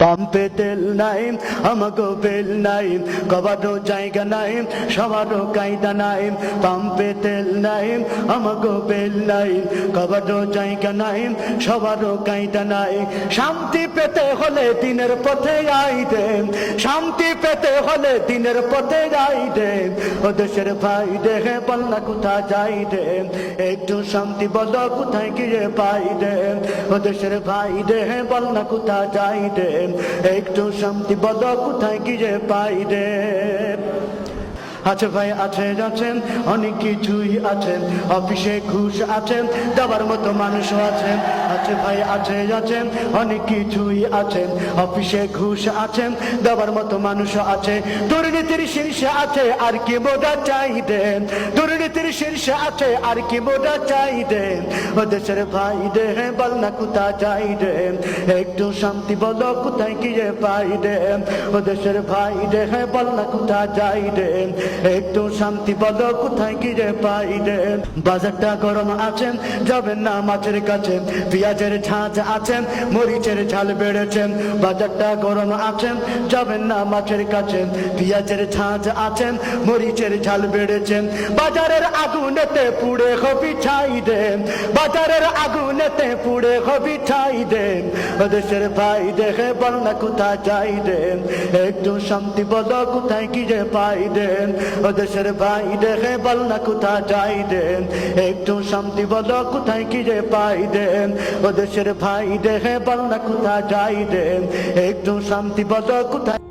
পাম্পে তেল নাই আমাগো বেল নাই কবারও জায়গা নাই সবারও কায়দা নাই পাম্পে তেল নাই আমাগো বেল নাই কবারও জায়গা নাই সবারও কায়দা নাই শান্তি পেতে হলে দিনের পথে আইতে শান্তি পেতে হলে দিনের পথে যাইতে ও দেশের ভাই দেখে বল না কোথা যাইতে একটু শান্তি বলো কোথায় গিয়ে পাইতে ও দেশের ভাই দেখে বল না কোথা যাইতে একটু শান্তি বলো কোথায় গিয়ে পাইতে আছে ভাই আছে যাচ্ছেন অনেক কিছুই আছেন অফিসে ঘুষ আছেন দেওয়ার মতো মানুষও আছেন আছে ভাই আছে যাচ্ছেন অনেক কিছুই আছেন অফিসে ঘুষ আছেন দেওয়ার মতো মানুষও আছে দুর্নীতির শীর্ষে আছে আর কি বোঝা চাইতেন দুর্নীতির শীর্ষে আছে আর কি বোঝা চাইতেন ও দেশের ভাই দেহে বল না কোথা যাইতেন একটু শান্তি বলো কোথায় গিয়ে পাইতেন ও দেশের ভাই দেহে বল না কোথা যাইতেন একটু শান্তি বলো কোথায় গিয়ে পাইলেন বাজারটা গরম আছেন যাবেন না মাছের কাছে পেঁয়াজের ঝাঁঝ আছেন মরিচের ঝাল বেড়েছেন বাজারটা গরম আছেন যাবেন না মাছের কাছে পেঁয়াজের ঝাঁঝ আছেন মরিচের ঝাল বেড়েছেন বাজারের আগুনেতে পুড়ে হবি ছাই দেন বাজারের আগুনেতে পুড়ে হবি ছাই দেন দেশের ভাই দেখে বল না কোথায় যাই দেন একটু শান্তি বলো কোথায় গিয়ে পাই দেন ও দেশের ভাই দেখে বল না কোথা যাই দেন একটু শান্তি বলো কোথায় গিয়ে পাই দেন ও দেশের ভাই দেখে বল না কোথা যাই দেন একটু শান্তি বলো কোথায়